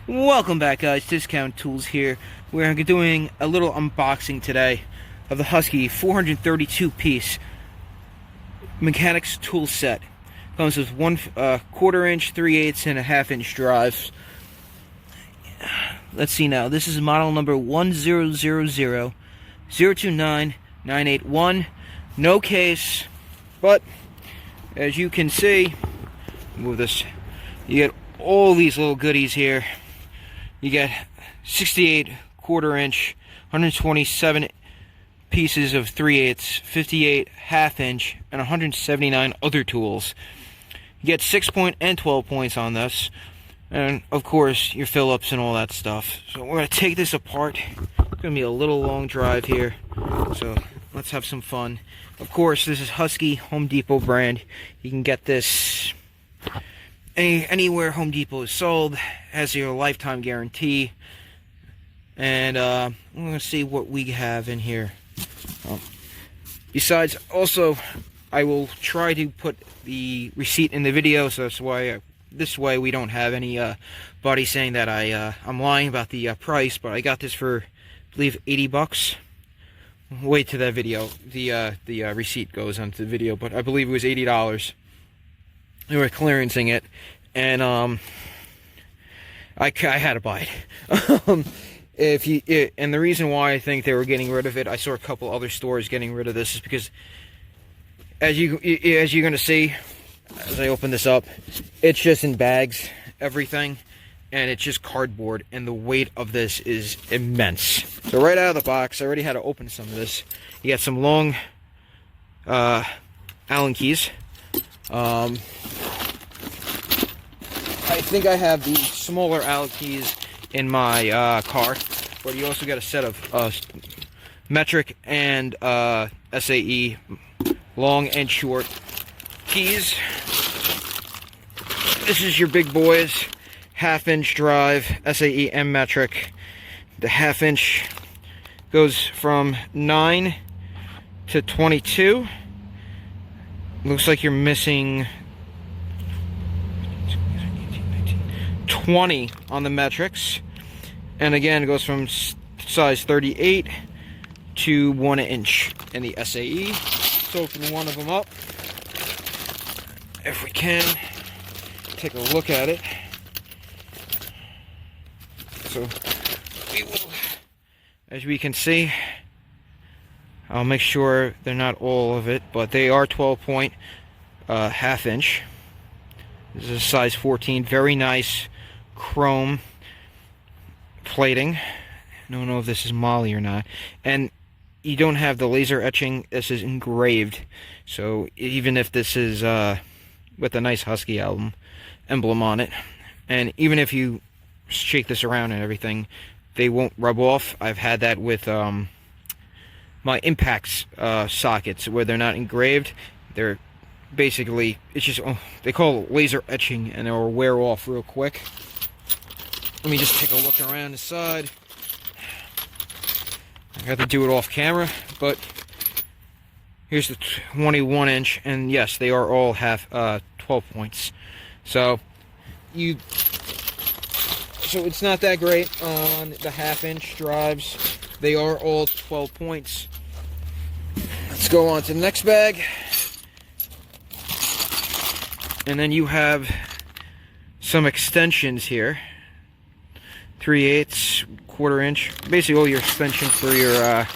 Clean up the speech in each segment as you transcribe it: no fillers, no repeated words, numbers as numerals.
Welcome back, guys. Discount Tools here. We're doing a little unboxing today of the Husky 432 piece mechanics tool set. Comes with one quarter inch, 3/8, and a half-inch drives. Let's see now. This is model number 10000299881. No case, but as you can see, move this. You get all these little goodies here. You get 68 quarter inch, 127 pieces of 3/8, 58 half inch, and 179 other tools. You get 6 point and 12 points on this, and of course your Phillips and all that stuff. So we're going to take this apart. It's going to be a little long drive here, so let's have some fun. Of course, this is Husky, Home Depot brand. You can get this anywhere Home Depot is sold. Has your lifetime guarantee. And we're going to see what we have in here. Besides, also, I will try to put the receipt in the video, so that's why this way we don't have any body saying that I'm lying about the price. But I got this for, I believe, 80 bucks. Wait to that video. The receipt goes onto the video, but I believe it was $80. They were clearancing it, and I had to buy it. And the reason why I think they were getting rid of it, I saw a couple other stores getting rid of this, is because as you're gonna see as I open this up, it's just in bags, everything, and it's just cardboard, and the weight of this is immense. So right out of the box, I already had to open some of this. You got some long Allen keys. I think I have the smaller Allen keys in my car, but you also got a set of metric and SAE long and short keys. This is your big boys, half-inch drive, SAE and metric. The half-inch goes from 9 to 22. Looks like you're missing 20 on the metrics, and again it goes from size 38 to 1 inch in the SAE. Let's open one of them up if we can. Take a look at it. So we will, as we can see, I'll make sure they're not all of it, but they are 12 point half inch. This is a size 14. Very nice chrome plating. I don't know if this is moly or not. And you don't have the laser etching. This is engraved. So even if this is with a nice Husky emblem on it, and even if you shake this around and everything, they won't rub off. I've had that with my impacts sockets where they're not engraved. They're basically, it's just, they call it laser etching, and they'll wear off real quick. Let me just take a look around the side. I got to do it off camera, but here's the 21 inch, and yes, they are all 12 points. So it's not that great on the half-inch drives. They are all 12 points. Let's go on to the next bag. And then you have some extensions here. 3/8, quarter inch. Basically all your extensions for your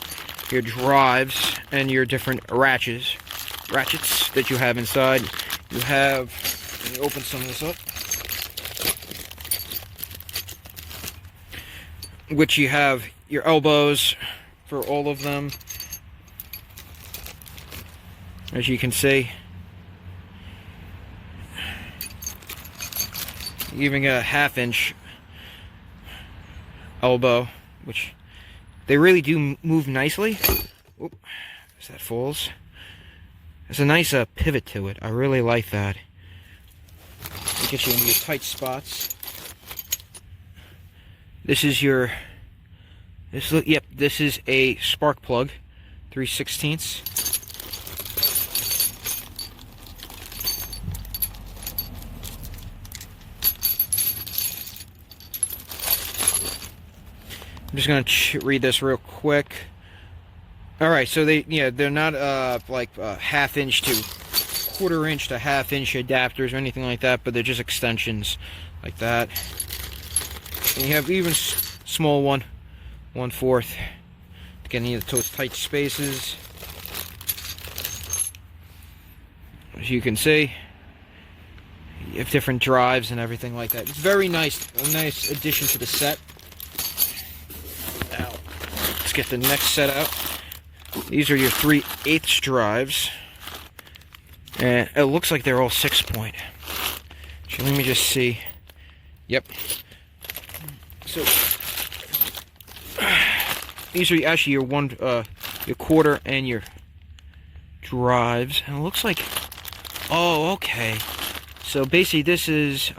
drives and your different ratchets that you have inside. You have, let me open some of this up, which you have your elbows for all of them, as you can see. You even got a half-inch elbow, which they really do move nicely. Oop, as that falls, there's a nice pivot to it. I really like that. It gets you into your tight spots. This is your, this is a spark plug, 3/16. I'm just gonna read this real quick. All right, so they're not like half-inch to quarter-inch to half-inch adapters or anything like that, but they're just extensions like that. And you have even small one, 1/4, to get into those tight spaces. As you can see, you have different drives and everything like that. It's very nice, a nice addition to the set. Now, let's get the next set out. These are your 3/8 drives, and it looks like they're all 6-point. So let me just see. Yep. So these are actually your your quarter and your drives, and it looks like. Oh, okay. So basically, this is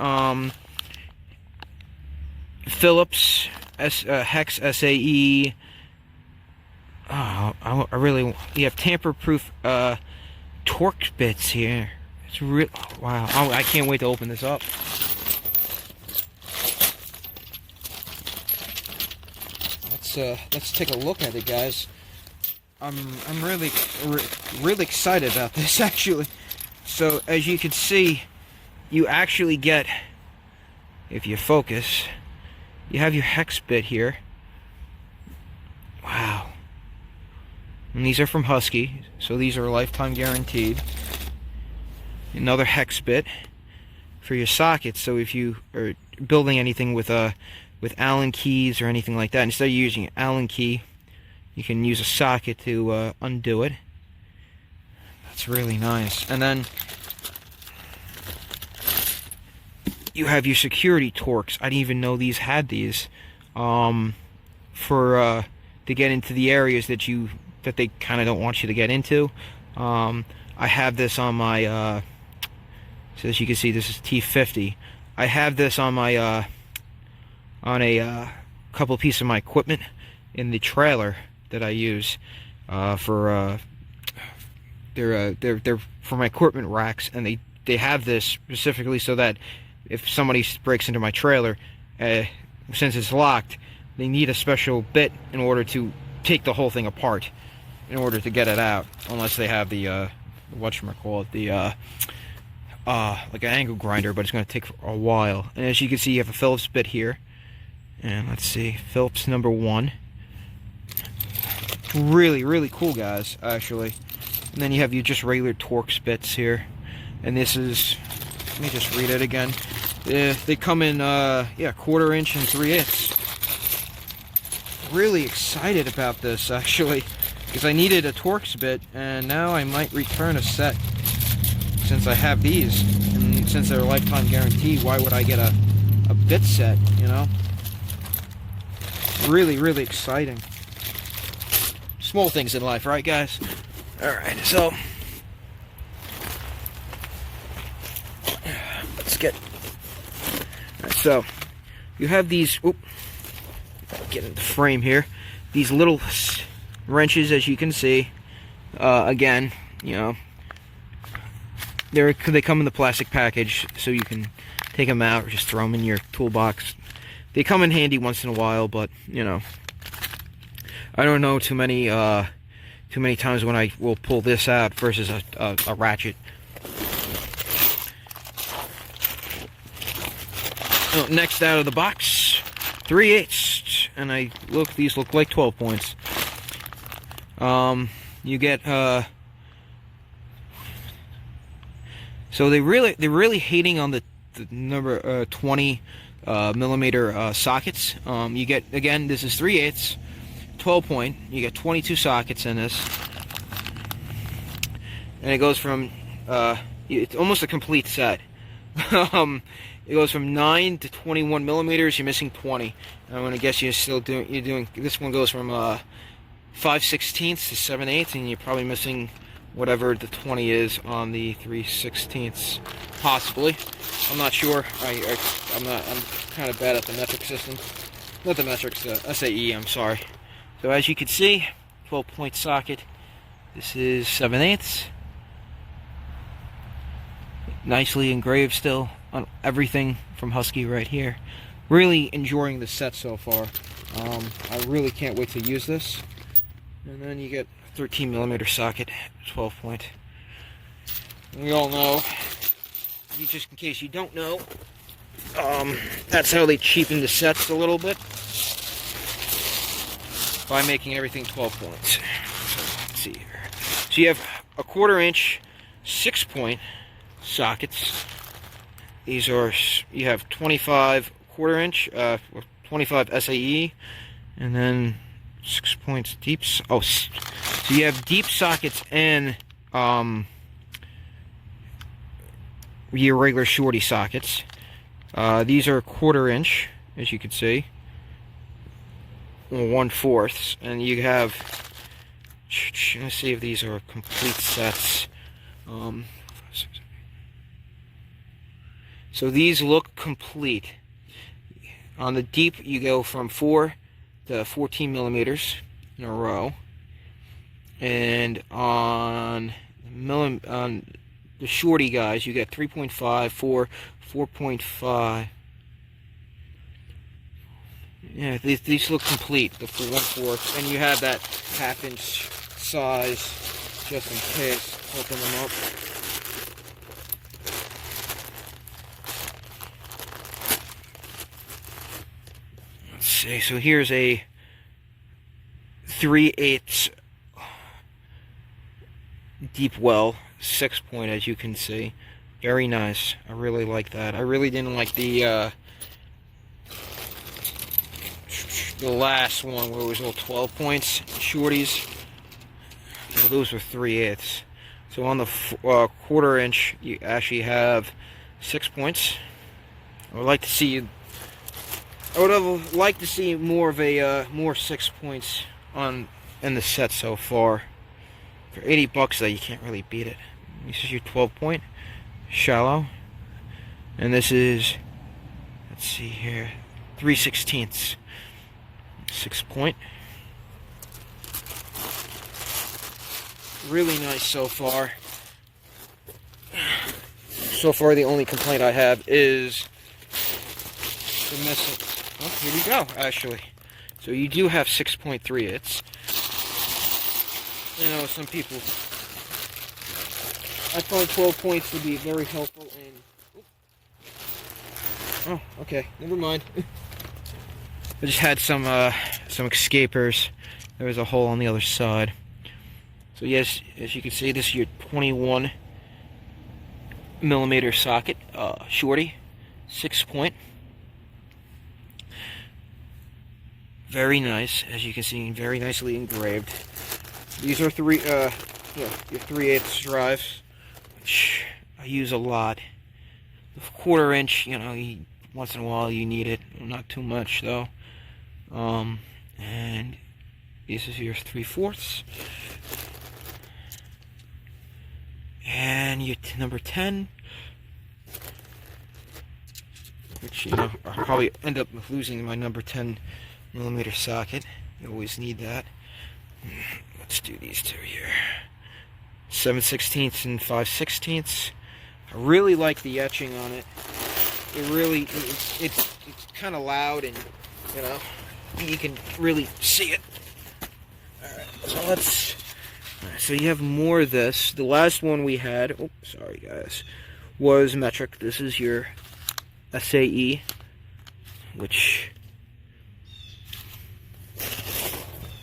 Phillips Hex SAE. Oh, I really. You have tamper-proof Torx Bits here. It's real. Wow! Oh, I can't wait to open this up. Let's take a look at it, guys. I'm really excited about this, actually. So as you can see, you actually get, if you focus, you have your hex bit here. Wow. And these are from Husky, so these are lifetime guaranteed. Another hex bit for your sockets, so if you are building anything with Allen keys or anything like that, instead of using an Allen key, you can use a socket to undo it. That's really nice. And then you have your security Torx. I didn't even know these had these for to get into the areas that they kind of don't want you to get into. I have this on my so as you can see, this is T50. I have this on my on a couple pieces of my equipment in the trailer that I use for they're for my equipment racks, and they have this specifically so that if somebody breaks into my trailer, since it's locked, they need a special bit in order to take the whole thing apart in order to get it out, unless they have the whatchamacallit, the like an angle grinder, but it's going to take a while. And as you can see, you have a Phillips bit here, and let's see, Phillips number 1. Really cool, guys, actually. And then you have your just regular Torx bits here, and this is, let me just read it again. They come in 1/4 inch and 3/8. Really excited about this, actually, because I needed a Torx bit, and now I might return a set since I have these, and since they're a lifetime guarantee. Why would I get a bit set, you know? Really exciting. Small things in life, right, guys? Alright, so let's get. Right, so you have these. Get in the frame here. These little wrenches, as you can see. Again, you know, they come in the plastic package, so you can take them out or just throw them in your toolbox. They come in handy once in a while, but you know, I don't know too many times when I will pull this out versus a ratchet. Oh, next out of the box, 3/8, and these look like 12 points. You get so they're really hating on the number 20 millimeter sockets. You get, again, this is 3/8, 12 point. You get 22 sockets in this, and it goes from it's almost a complete set. It goes from 9 to 21 millimeters. You're missing 20. I'm gonna guess you're doing. This one goes from 5/16 to 7/8, and you're probably missing whatever the 20 is on the 3/16, possibly. I'm not sure. I'm kind of bad at the metric system. Not the metrics, the SAE. I'm sorry. So as you can see, 12-point socket. This is 7/8. Nicely engraved still on everything from Husky right here. Really enjoying the set so far. I really can't wait to use this. And then you get 13mm socket, 12 point. We all know, just in case you don't know, that's how they cheapen the sets a little bit, by making everything 12 points. So, let's see here. So you have a 1/4 inch 6-point sockets. These are, you have 25 1/4 inch, 25 SAE, and then 6 points deep. Oh, so you have deep sockets and your regular shorty sockets. These are 1/4 inch, as you can see, 1/4, and you have. Let's see if these are complete sets. So these look complete. On the deep, you go from 4 to 14mm in a row, and on the shorty guys, you get 3.5, 4, 4.5. Yeah, these look complete, the 1/4, and you have that 1/2 inch size just in case. Open them up. Let's see, so here's a 3/8 deep well, 6-point, as you can see. Very nice. I really like that. I really didn't like the last one where it was all 12 points, shorties. Well, those were 3/8. So on the 1/4 inch, you actually have 6 points. I would like to see. I would have liked to see more of a more 6 points in the set so far. For $80 though, you can't really beat it. This is your 12-point, shallow, and this is, let's see here, 3/16, 6-point. Really nice so far. So far, the only complaint I have is the missing. Oh, here we go. Actually, so you do have 6.3/8. You know, some people. I find 12 points to be very helpful. And oh, okay, never mind. I just had some escapers. There was a hole on the other side. So yes, as you can see, this is your 21mm socket, shorty, 6-point. Very nice, as you can see, very nicely engraved. These are your 3/8 drives, which I use a lot. The 1/4 inch, you know, once in a while you need it, not too much though. And this is your 3/4. And your number 10, which, you know, I'll probably end up losing my number 10mm socket. You always need that. Let's do these two here. 7/16 and 5/16. I really like the etching on it. It's kind of loud, and you know, you can really see it. Alright, so let's. So you have more of this. The last one we had, oh, sorry guys, was metric. This is your SAE, which,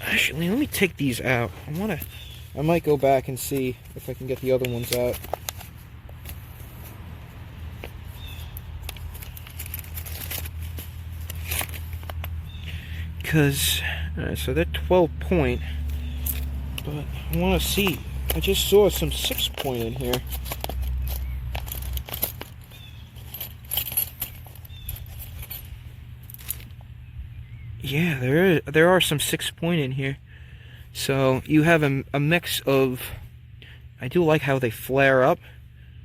actually, let me take these out. I might go back and see if I can get the other ones out. Because, so they're 12-point. But I want to see. I just saw some 6-point in here. Yeah, there are some 6-point in here. So you have a mix of. I do like how they flare up.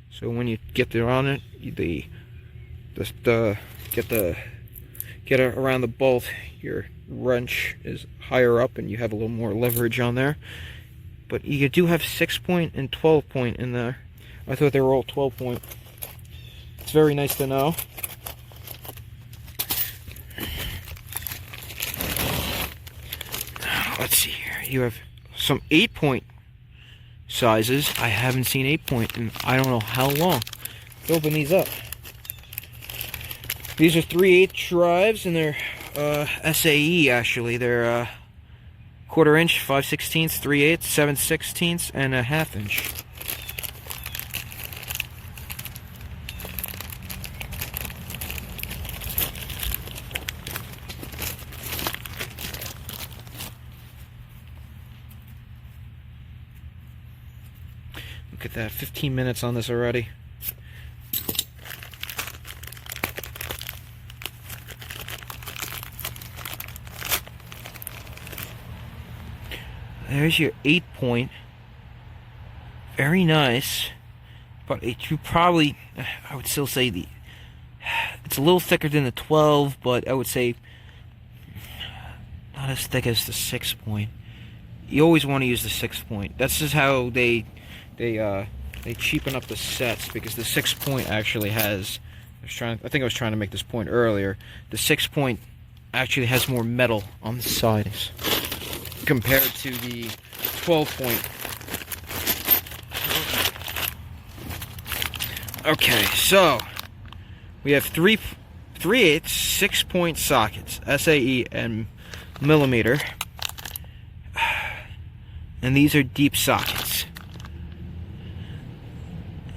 So when you get there on it, get around the bolt, your wrench is higher up, and you have a little more leverage on there. But you do have 6-point and 12-point in there. I thought they were all 12-point. It's very nice to know. let's see here. You have some 8-point sizes. I haven't seen 8-point in I don't know how long. Let's open these up. These are 3/8 drives, and they're SAE actually. They're 1/4 inch, 5/16, 3/8, 7/16, and a 1/2 inch. Look at that, 15 minutes on this already. There's your 8-point. Very nice. But you probably, I would still say it's a little thicker than the 12, but I would say not as thick as the 6-point. You always want to use the 6-point. That's just how they cheapen up the sets, because the 6-point actually has, I think I was trying to make this point earlier, the 6-point actually has more metal on the sides compared to the 12-point. Okay, so we have 3/8 6-point sockets, SAE and millimeter, and these are deep sockets.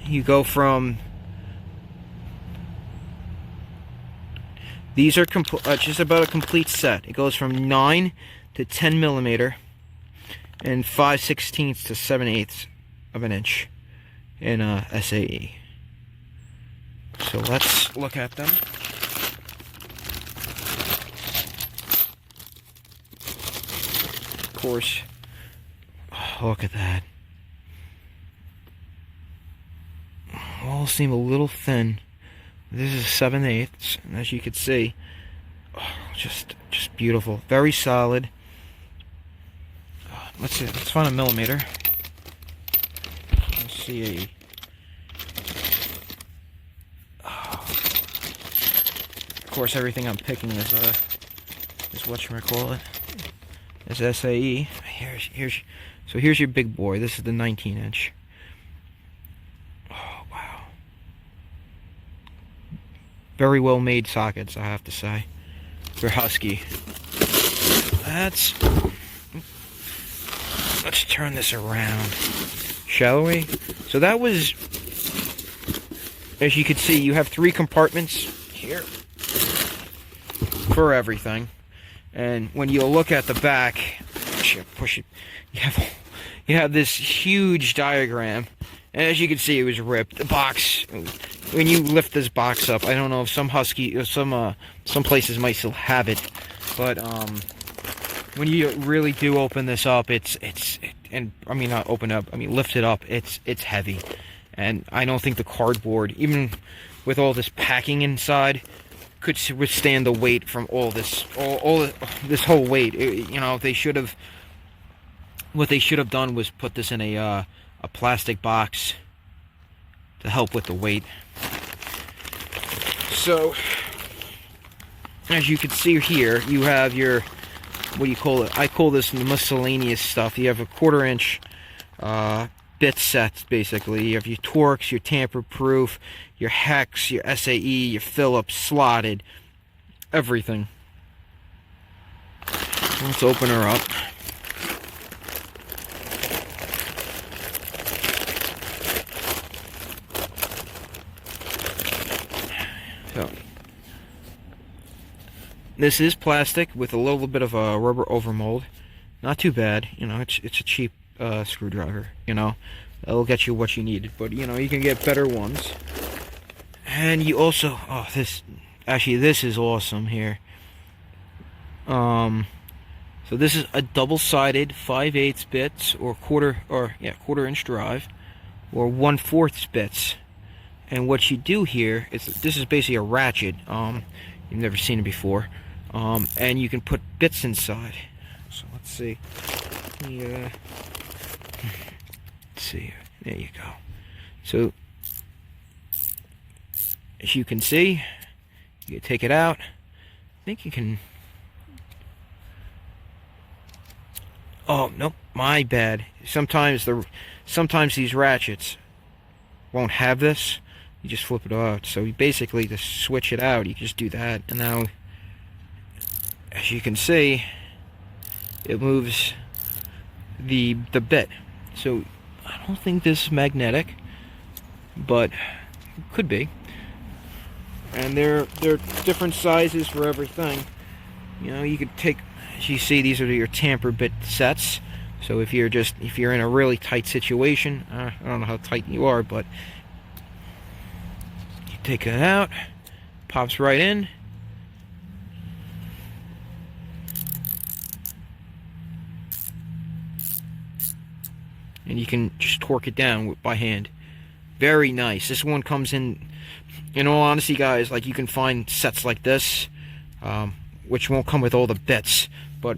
You go from, these are just about a complete set. It goes from 9 to 10 millimeter and 5/16 to 7/8 of an inch in SAE. So let's look at them. Of course, oh, look at that. All seem a little thin. This is 7/8, and as you can see, oh, just beautiful. Very solid. Let's see. Let's find a millimeter. Let's see. Of course, everything I'm picking is whatchamacallit, is SAE. So here's your big boy. This is the 19-inch. Oh wow! Very well made sockets, I have to say. They're husky. Let's turn this around, shall we? So that was, as you can see, you have 3 compartments here for everything. And when you look at the back, push it, you have this huge diagram. And as you can see, it was ripped. The box, when you lift this box up, I don't know if some husky, or some places might still have it, but when you really do open this up, and I mean not open up, I mean lift it up, it's heavy, and I don't think the cardboard, even with all this packing inside, could withstand the weight from all this, this whole weight. You know, what they should have done was put this in a plastic box to help with the weight. So, as you can see here, you have your, what do you call it? I call this the miscellaneous stuff. You have a 1/4 inch bit sets, basically. You have your Torx, your tamper-proof, your hex, your SAE, your Phillips, slotted, everything. Let's open her up. So, this is plastic with a little bit of a rubber overmold. Not too bad, you know. It's a cheap screwdriver, you know. It'll get you what you need, but you know, you can get better ones. And you also, oh, this is awesome here. So this is a double-sided 5/8 bits or 1/4 inch drive, or 1/4 bits. And what you do here is, this is basically a ratchet. You've never seen it before. And you can put bits inside. So let's see. Yeah. Let's see. There you go. So as you can see, you can take it out. I think you can. Oh, nope, my bad. Sometimes these ratchets won't have this. You just flip it out. So you basically, to switch it out, you just do that. And now, as you can see, it moves the bit. So I don't think this is magnetic, but it could be. And they're different sizes for everything. You know, you could take, as you see, these are your tamper bit sets. So if you're in a really tight situation, I don't know how tight you are, but you take it out, pops right in. And you can just torque it down by hand. Very nice. This one comes in all honesty, guys, like, you can find sets like this, which won't come with all the bits, but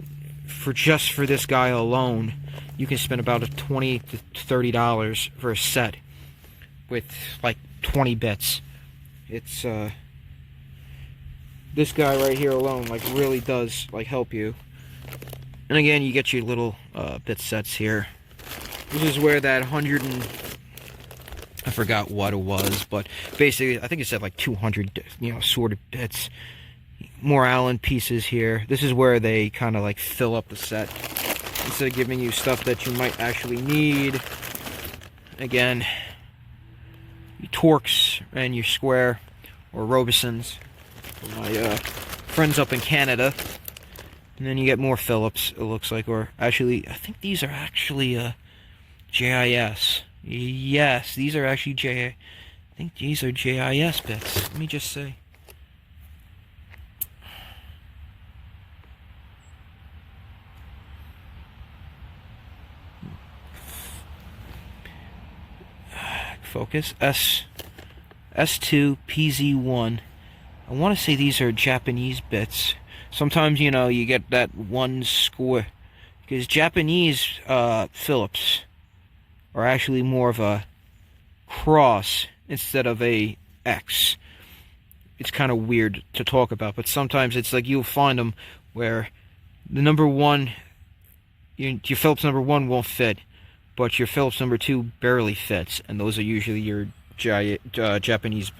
just for this guy alone, you can spend about $20 to $30 for a set with like 20 bits. It's this guy right here alone, like, really does like help you. And again, you get your little bit sets here. This is where that I forgot what it was, but basically, I think it said like 200, sorted bits. More Allen pieces here. This is where they kind of like fill up the set, instead of giving you stuff that you might actually need. Again, your Torx and your square, or Robisons, my friends up in Canada. And then you get more Phillips, it looks like, or actually, I think these are actually JIS. Yes, these are actually I think these are JIS bits. Let me just say. Focus. S2 PZ1. I want to say these are Japanese bits. Sometimes, you get that one square, because Japanese Phillips are actually more of a cross instead of a X. It's kind of weird to talk about, but sometimes it's like you'll find them where the number one, your Phillips number 1 won't fit, but your Phillips number 2 barely fits, and those are usually your Japanese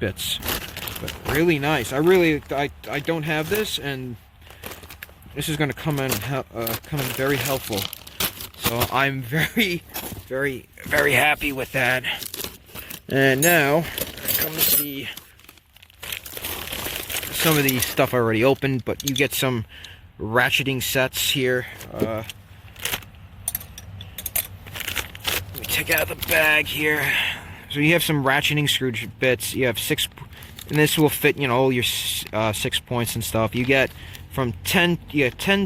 bits. But really nice. I don't have this, and this is going to come in very helpful. So I'm very, very, very happy with that. And now comes some of the stuff I already opened, but you get some ratcheting sets here. Let me take out the bag here. So you have some ratcheting screw bits. You have 6, and this will fit, all your 6 points and stuff. You get from 10,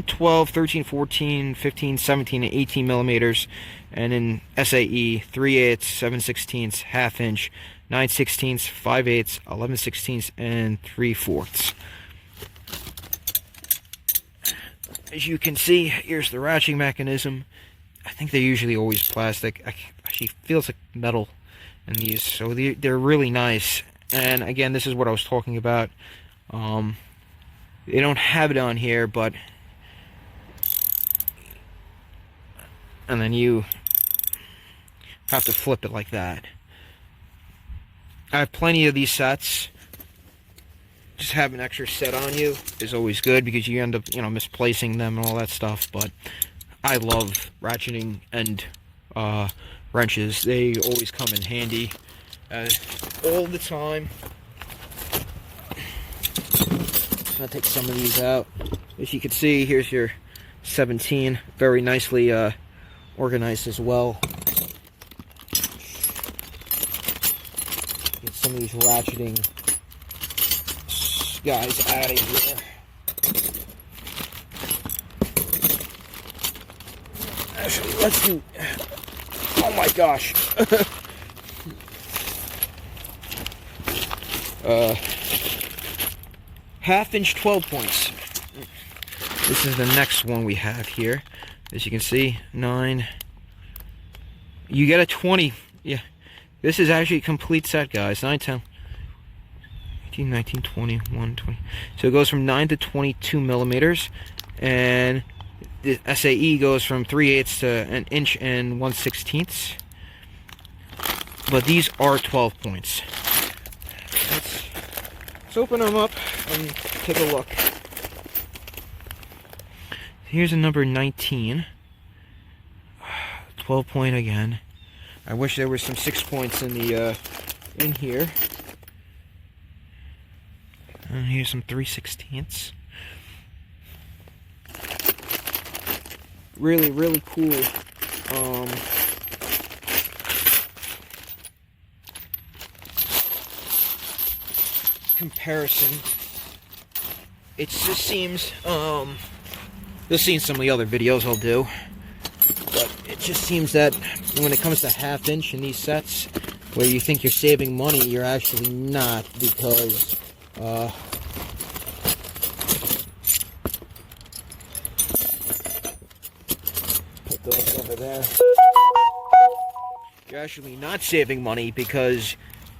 12, 13, 14, 15, 17, and 18 millimeters, and in SAE, 3/8, 7/16, ½ inch, 9/16, 5/8, 11/16, and 3/4. As you can see, here's the ratcheting mechanism. I think they're usually always plastic. Actually feels like metal in these, so they're really nice. And again, this is what I was talking about. They don't have it on here, but, and then you have to flip it like that. I have plenty of these sets. Just have an extra set on you is always good, because you end up, misplacing them and all that stuff. But I love ratcheting and wrenches. They always come in handy all the time. I'll take some of these out. As you can see, here's your 17, very nicely organized as well. Get some of these ratcheting guys out of here. Actually, let's do, oh my gosh. ½ inch 12 points. This is the next one we have here. As you can see, 9. You get a 20. Yeah, this is actually a complete set, guys. 9, 10, 18, 19, 20, 1, 20. So it goes from 9 to 22 millimeters, and the SAE goes from 3/8 to an inch and 1/16. But these are 12 points. Let's open them up and take a look. Here's a number 19. 12 point again. I wish there were some 6 points in the in here. And here's some 3/16. Really, really cool. Comparison. It just seems you'll see in some of the other videos I'll do, but it just seems that when it comes to 1/2 inch in these sets, where you think you're saving money, you're actually not, because put those over there. You're actually not saving money, because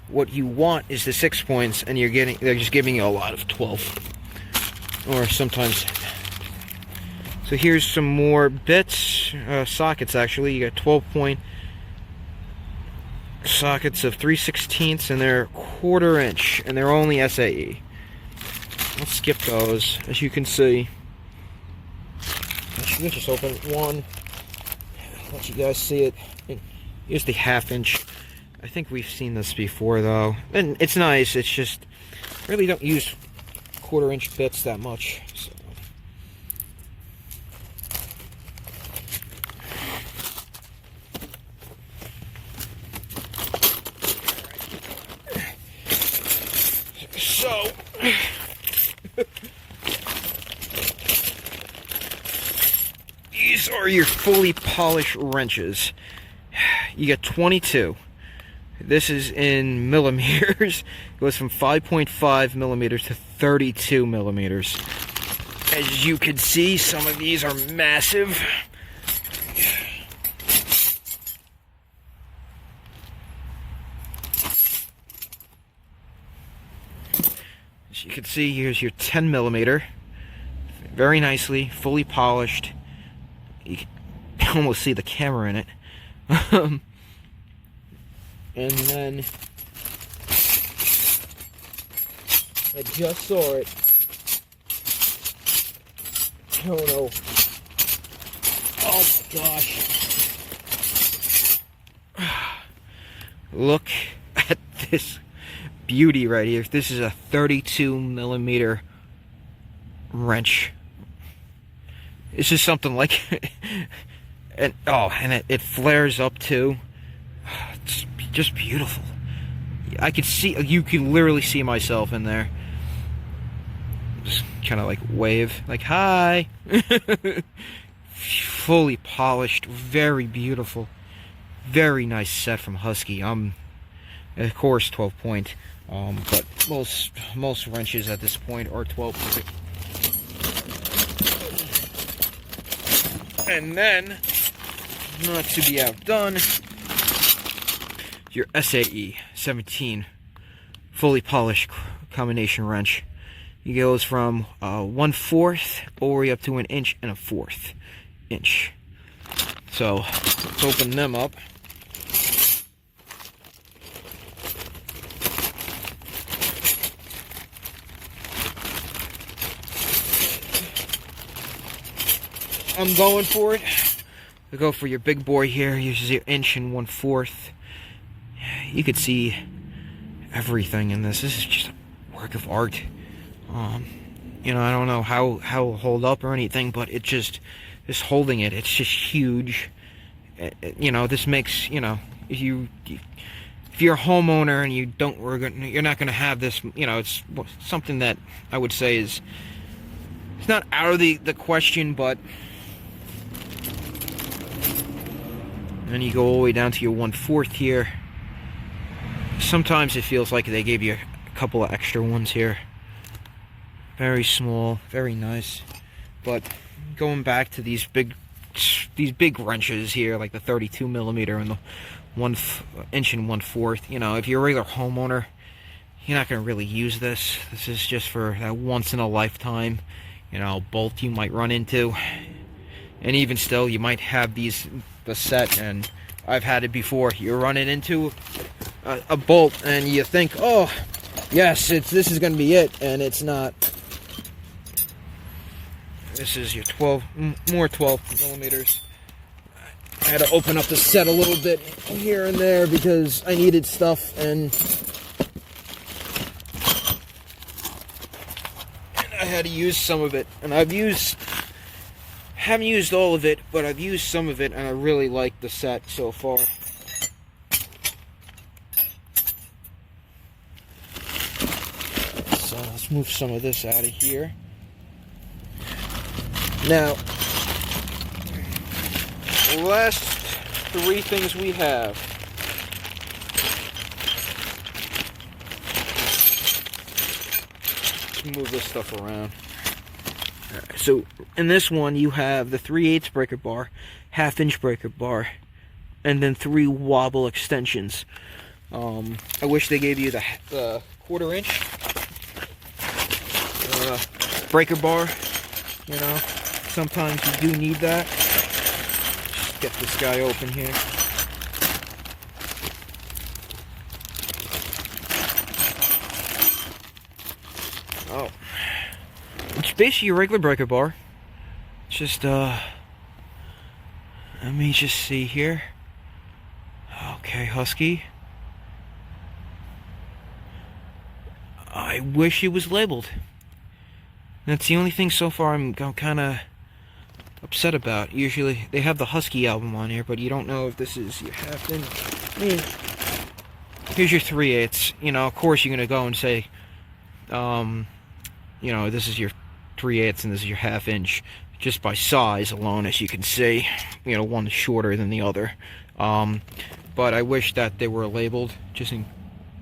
what you want is the 6 points, and they're just giving you a lot of 12, or sometimes. So here's some more bits, sockets actually. You got 12 point sockets of 3/16, and they're 1/4 inch, and they're only SAE. Let's skip those. As you can see, let me just open one, let you guys see it. Here's the 1/2 inch. I think we've seen this before though, and it's nice. It's just really don't use 1/4 inch bits that much. So these are your fully polished wrenches. You get 22. This is in millimeters. It goes from 5.5 millimeters to 32 millimeters. As you can see, some of these are massive. As you can see, here's your 10 millimeter. Very nicely, fully polished. You can almost see the camera in it. And then I just saw it. Oh no. Oh gosh. Look at this beauty right here. This is a 32 millimeter wrench. This is something like and it flares up too. It's just beautiful. I could see, you can literally see myself in there. Just kind of like wave, like hi. Fully polished, very beautiful, very nice set from Husky. Of course 12 point, but most wrenches at this point are 12 point. And then, not to be outdone, your SAE 17 fully polished combination wrench. It goes from 1/4 all the way up to an inch and 1/4 inch. So let's open them up. I'm going for it. I go for your big boy here. Uses your inch and 1/4. You could see everything in this. This is just a work of art. You know, I don't know how it'll hold up or anything, but it just holding it, it's just huge. You know, this makes, you know, if you're a homeowner and you're not gonna have this, you know, it's something that I would say is, it's not out of the question, but then you go all the way down to your 1/4 here. Sometimes it feels like they gave you a couple of extra ones here. Very small, very nice. But going back to these big wrenches here, like the 32 millimeter and the 1 inch and 1/4. You know, if you're a regular homeowner, you're not going to really use this. This is just for that once in a lifetime, you know, bolt you might run into. And even still, you might have the set, and I've had it before. You're running into a bolt, and you think, oh, yes, this is going to be it, and it's not. This is your 12 millimeters. I had to open up the set a little bit here and there because I needed stuff, and I had to use some of it. And haven't used all of it, but I've used some of it, and I really like the set so far. So let's move some of this out of here. Now, the last three things we have. Let's move this stuff around. Alright, so in this one you have the 3/8 breaker bar, 1/2 inch breaker bar, and then 3 wobble extensions. I wish they gave you the 1/4 inch breaker bar. You know, sometimes you do need that. Just get this guy open here. Oh, it's basically a regular breaker bar. It's just let me just see here. Okay, Husky. I wish it was labeled. That's the only thing so far I'm kind of upset about. Usually they have the Husky album on here, but you don't know if this is your 1/2 inch. I mean, here's your 3/8. You know, of course you're gonna go and say, you know, this is your 3/8 and this is your 1/2 inch, just by size alone, as you can see. You know, one is shorter than the other. But I wish that they were labeled, just in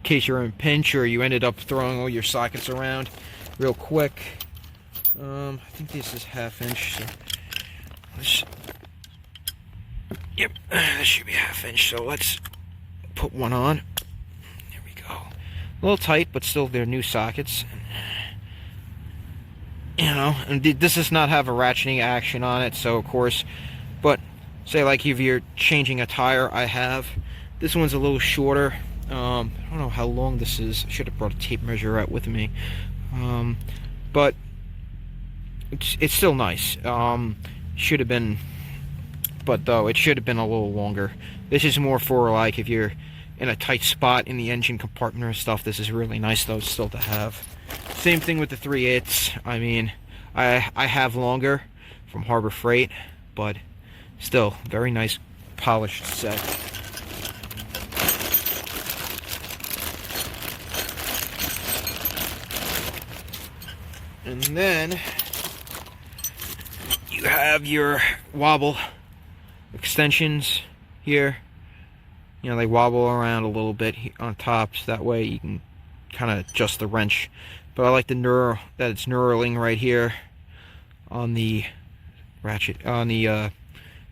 case you're in a pinch or you ended up throwing all your sockets around real quick. I think this is 1/2 inch. So yep, this should be 1/2 inch. So let's put one on. There we go. A little tight, but still they're new sockets. You know, and this does not have a ratcheting action on it, so of course. But say like if you're changing a tire, I have. This one's a little shorter. I don't know how long this is. I should have brought a tape measure out with me. But it's still nice. Should have been, but though it should have been a little longer. This is more for like if you're in a tight spot in the engine compartment or stuff. This is really nice though still to have. Same thing with the 3/8. I mean, I have longer from Harbor Freight, but still very nice polished set. And then you have your wobble extensions here. You know, they wobble around a little bit on top, so that way you can kind of adjust the wrench. But I like the that it's knurling right here on the ratchet, on the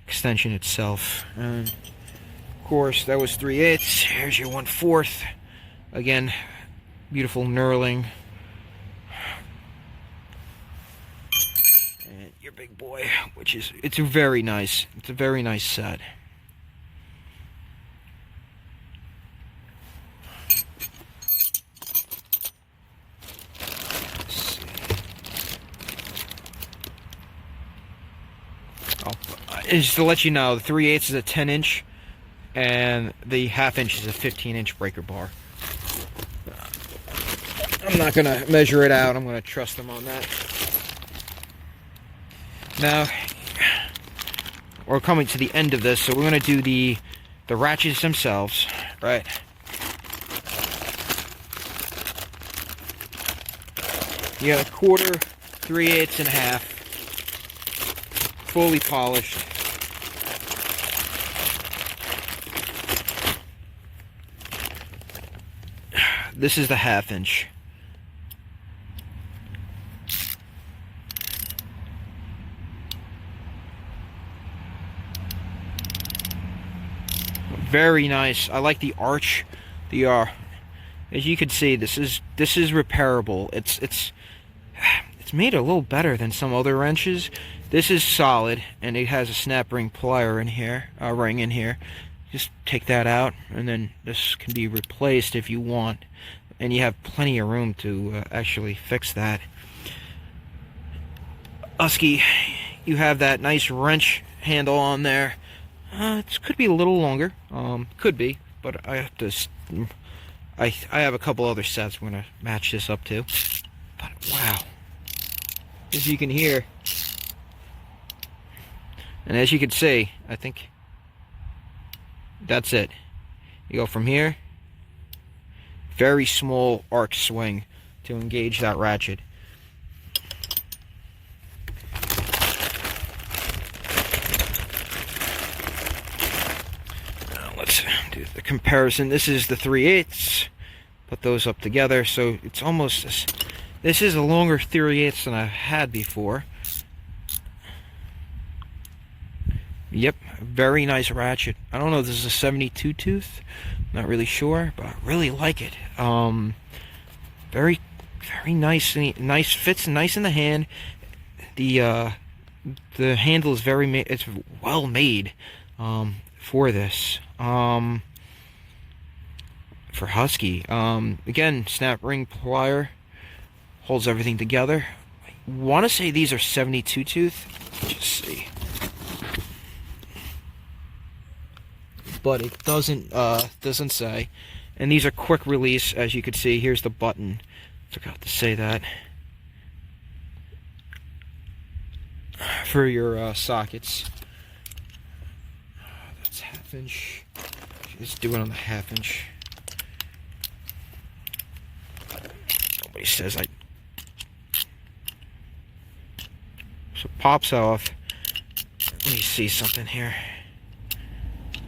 extension itself. And of course, that was 3/8. Here's your 1/4. Again, beautiful knurling. And your big boy, which is, it's a very nice set. Just to let you know, the 3/8 is a 10 inch and the 1/2 inch is a 15 inch breaker bar. I'm not going to measure it out. I'm going to trust them on that. Now, we're coming to the end of this, so we're going to do the ratchets themselves, right? You got 1/4, 3/8, and 1/2, fully polished. This is the 1/2 inch. Very nice. I like the arch. The as you can see, this is repairable. It's it's made a little better than some other wrenches. This is solid, and it has a snap ring plier in here, ring in here. Just take that out, and then this can be replaced if you want, and you have plenty of room to actually fix that. Husky, you have that nice wrench handle on there. It could be a little longer, could be, but I have to. I have a couple other sets I'm gonna match this up to. But wow, as you can hear, and as you can see, I think that's it. You go from here, very small arc swing to engage that ratchet. Now let's do the comparison. This is the 3/8. Put those up together, so it's almost this is a longer 3/8 than I've had before. Yep, very nice ratchet. I don't know if this is a 72 tooth. Not really sure, but I really like it. Very nice. Nice, fits nice in the hand. The handle is it's well made for this. For Husky. Again, snap ring plier holds everything together. I want to say these are 72 tooth. Just see. But it doesn't say. And these are quick release, as you can see. Here's the button. Forgot to say that. For your sockets. That's 1/2 inch. Let's do it on the 1/2 inch. Nobody says I. So it pops off. Let me see something here.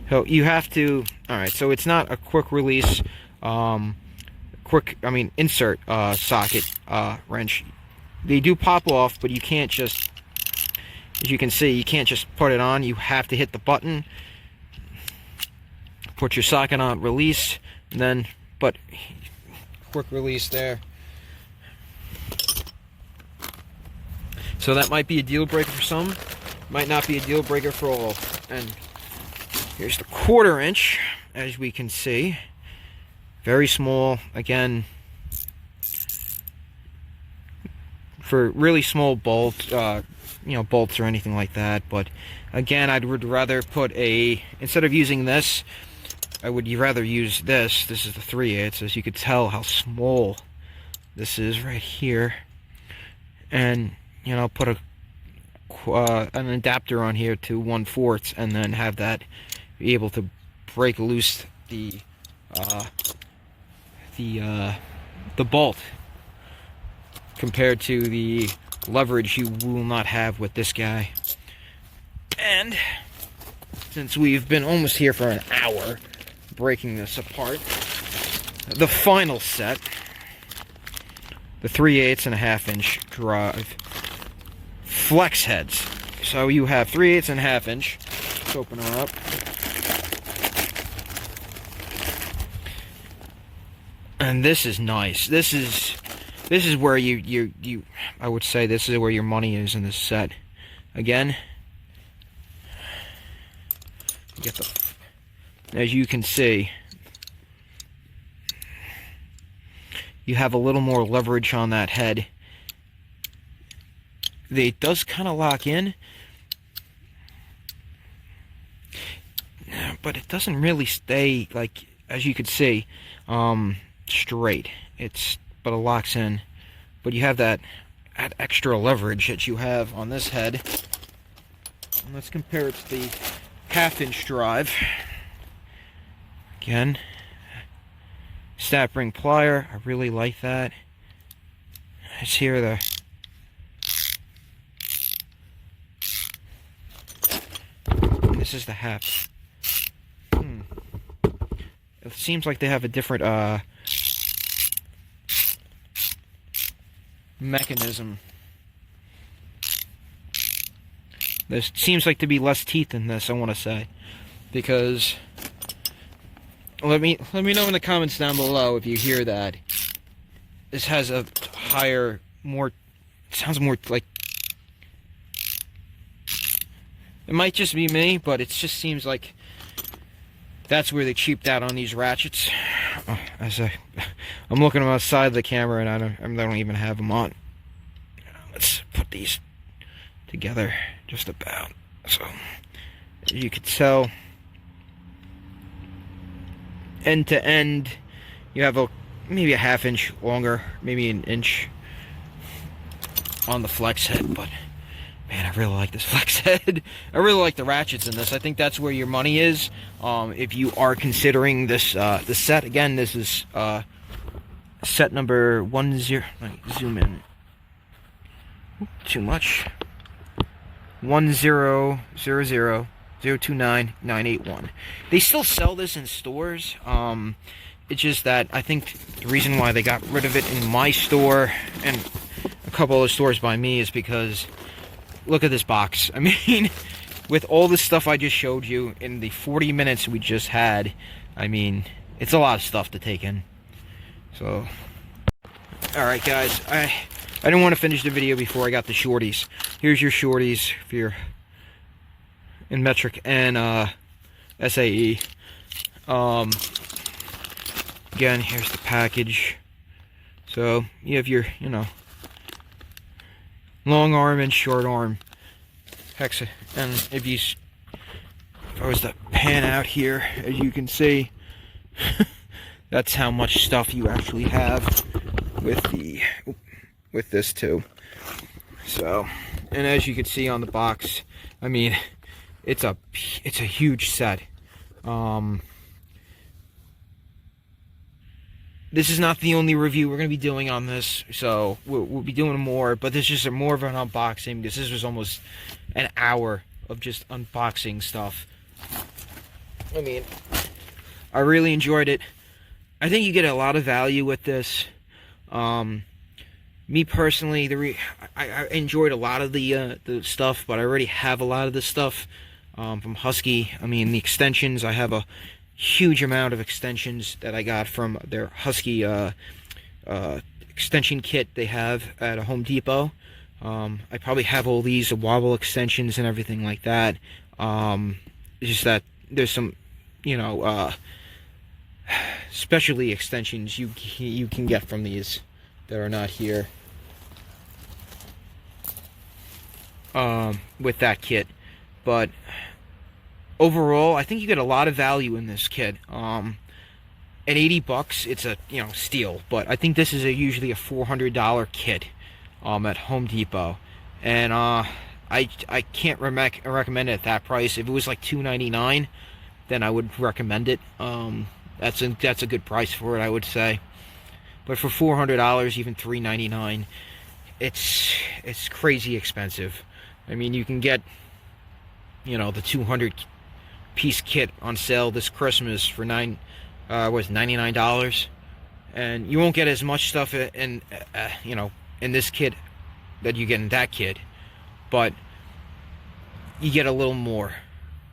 So you have to. All right. So it's not a quick release. Insert socket wrench. They do pop off, but you can't just. As you can see, you can't just put it on. You have to hit the button. Put your socket on, release, and then. But quick release there. So that might be a deal breaker for some, might not be a deal breaker for all. And here's the 1/4 inch, as we can see. Very small, again, for really small bolts, bolts or anything like that. But again, I would rather put instead of using this, I would rather use this. This is the 3/8, as you could tell how small this is right here. And put an adapter on here to 1/4, and then have that be able to break loose the bolt, compared to the leverage you will not have with this guy. And since we've been almost here for an hour breaking this apart, the final set, the 3/8 and a 1/2 inch drive flex heads. So you have 3/8 and a 1/2 inch. Let's open her up. And this is nice. This is where I would say this is where your money is in this set. Again, you get as you can see, you have a little more leverage on that head. It does kind of lock in, but it doesn't really stay, like, as you can see, straight. But it locks in. But you have that extra leverage that you have on this head. And let's compare it to the 1/2 inch drive. Again, snap ring plier. I really like that. It's here this is the 1/2. It seems like they have a different mechanism. There seems like to be less teeth in this, I want to say, because let me know in the comments down below if you hear that. This has a higher, more sounds more like, it might just be me, but it just seems like that's where they cheaped out on these ratchets. I'm looking outside the camera and I don't even have them on. Let's put these together just about. So you could tell, end to end, you have maybe a ½ inch longer, maybe an inch on the flex head, but man, I really like this flex head. I really like the ratchets in this. I think that's where your money is. If you are considering this the set, again, this is set number 10. Let me zoom in. Too much. 1000029981. They still sell this in stores. It's just that I think the reason why they got rid of it in my store and a couple other stores by me is because look at this box. I mean, with all the stuff I just showed you in the 40 minutes we just had, I mean, it's a lot of stuff to take in. So, alright guys, I didn't want to finish the video before I got the shorties. Here's your shorties for your in metric and SAE. Again, here's the package. So, you have your, you know, long arm and short arm hexa, and if I was to pan out here, as you can see, that's how much stuff you actually have with this too. So, and as you can see on the box, I mean, it's a huge set. This is not the only review we're going to be doing on this, so we'll be doing more, but this is just more of an unboxing, because this was almost an hour of just unboxing stuff. I mean, I really enjoyed it. I think you get a lot of value with this. Me personally, I enjoyed a lot of the stuff, but I already have a lot of the stuff from Husky. I mean, the extensions, I have a huge amount of extensions that I got from their Husky extension kit they have at a Home Depot. I probably have all these Wobble Extensions and everything like that. It's just that there's some, you know, specialty extensions you can get from these that are not here with that kit. But overall, I think you get a lot of value in this kit. At 80 bucks, it's a, you know, steal. But I think this is usually a $400 kit at Home Depot, and I can't recommend it at that price. If it was like $2.99, then I would recommend it. That's a good price for it, I would say. But for $400, even $3.99, it's crazy expensive. I mean, you can get, you know, the 200-piece kit on sale this Christmas for $99, and you won't get as much stuff in you know, in this kit that you get in that kit, but you get a little more.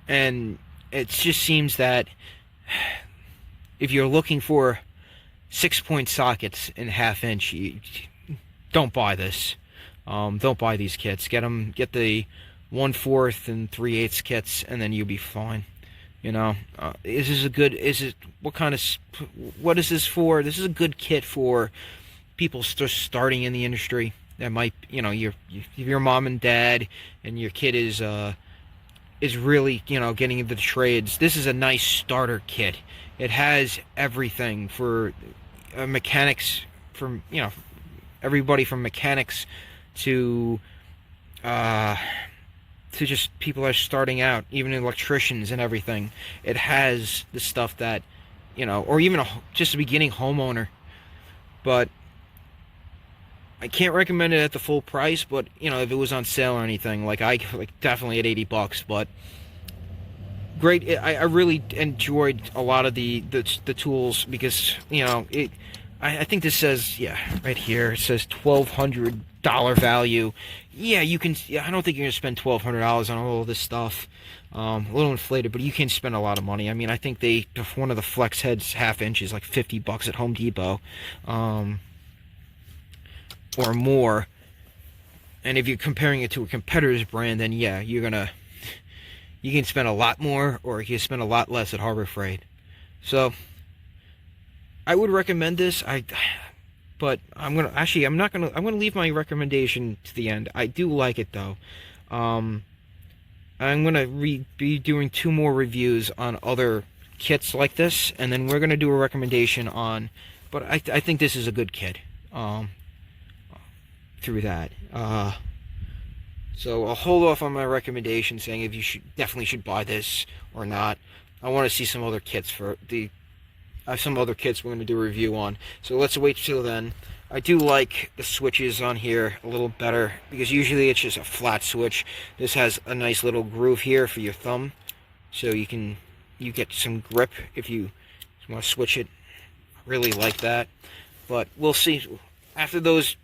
And it just seems that if you're looking for 6-point sockets in ½ inch, don't buy this. Don't buy these kits. Get the 1/4 and 3/8 kits, and then you'll be fine. You know, what is this for? This is a good kit for people just starting in the industry. That might, you know, your mom and dad and your kid is really, you know, getting into the trades. This is a nice starter kit. It has everything for mechanics, from, you know, everybody from mechanics to just people that are starting out, even electricians and everything. It has the stuff that, you know, or even just a beginning homeowner. But I can't recommend it at the full price, but, you know, if it was on sale or anything, definitely at 80 bucks, but great. I really enjoyed a lot of the tools, because, you know, I think this says, yeah, right here, it says $1,200 value. Yeah, you can. I don't think you're gonna spend $1,200 on all of this stuff. A little inflated, but you can spend a lot of money. I mean, I think one of the flex heads ½ inch is like 50 bucks at Home Depot, or more. And if you're comparing it to a competitor's brand, then yeah, you can spend a lot more, or you can spend a lot less at Harbor Freight. So I would recommend this. But I'm gonna leave my recommendation to the end. I do like it though. I'm gonna be doing 2 more reviews on other kits like this, and then we're gonna do a recommendation on. But I think this is a good kit. Through that. So I'll hold off on my recommendation, saying if you definitely should buy this or not. I want to see some other kits I have some other kits we're going to do a review on. So let's wait till then. I do like the switches on here a little better, because usually it's just a flat switch. This has a nice little groove here for your thumb, so you get some grip if you want to switch it. Really like that. But we'll see after those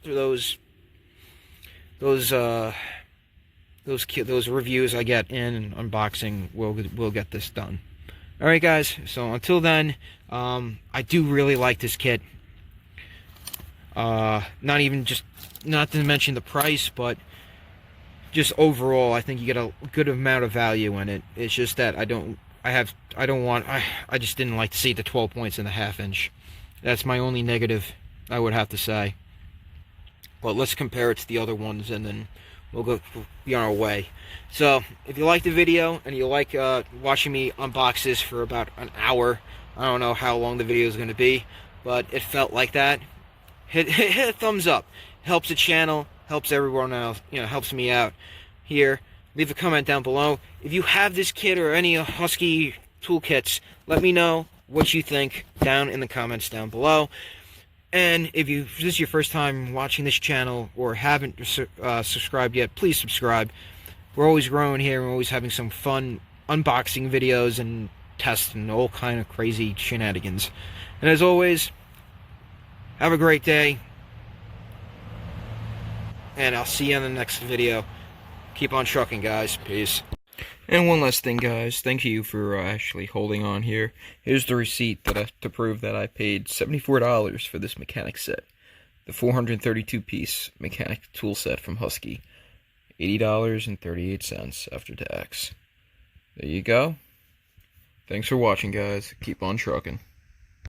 reviews I get in and unboxing. We'll get this done. Alright guys, so until then, I do really like this kit. Not to mention the price, but just overall, I think you get a good amount of value in it. It's just that I just didn't like to see the 12 points in the 1/2 inch. That's my only negative, I would have to say. But let's compare it to the other ones, and then we'll be on our way. So, if you like the video, and you like watching me unbox this for about an hour, I don't know how long the video is going to be, but it felt like that, hit a thumbs up. Helps the channel, helps everyone else, helps me out here. Leave a comment down below. If you have this kit or any Husky toolkits, let me know what you think down in the comments down below. And if this is your first time watching this channel or haven't subscribed yet, please subscribe. We're always growing here, and we're always having some fun unboxing videos and tests and all kind of crazy shenanigans. And as always, have a great day, and I'll see you in the next video. Keep on trucking, guys. Peace. And one last thing, guys. Thank you for actually holding on here. Here's the receipt to prove that I paid $74 for this mechanic set. The 432-piece mechanic tool set from Husky. $80.38 after tax. There you go. Thanks for watching, guys. Keep on trucking.